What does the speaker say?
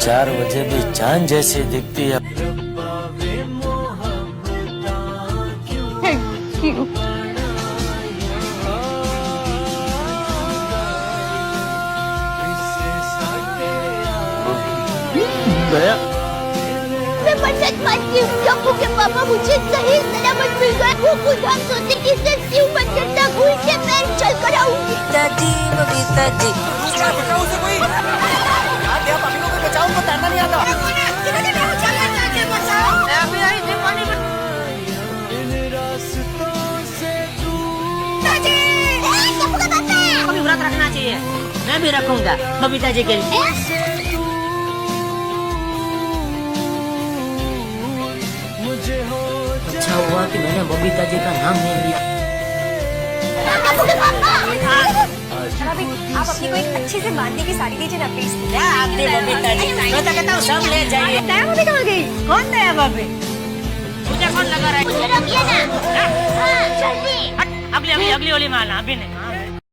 4 बजे भी चांद जैसी दिखती है। Thank you. दया, मैं मन्नत मानती हूँ शंभू के पापा मुझे सही सलामत मिल गए। वो खुद हम सोचते कि इसे शिव मंदिर तक हुई से मैं चल कर आऊंगी। पिताजी पिताजी बचाओ उसे कोई। आप अभी लोग बचाओ, को तैरना नहीं आता। अभी आई थी पानी में। शंभू का पापा कभी व्रत रखना चाहिए, मैं भी रखूंगा बबीता जी के लिए। अच्छा हुआ कि मैंने बबीता जी का नाम नहीं लिया। शंभू के पापा आप अपनी को एक अच्छी से बांधने की साड़ी दीजिए ना प्लीज। क्या आपने बबीता जी, मैं तो कहता हूँ सब ले जाइए। नया भाभी कहाँ गई? कौन नया भाभी? मुझे कौन लगा रहा है? मुझे रोकिए ना। हाँ, जल्दी। अगली वाली माला अभी नहीं।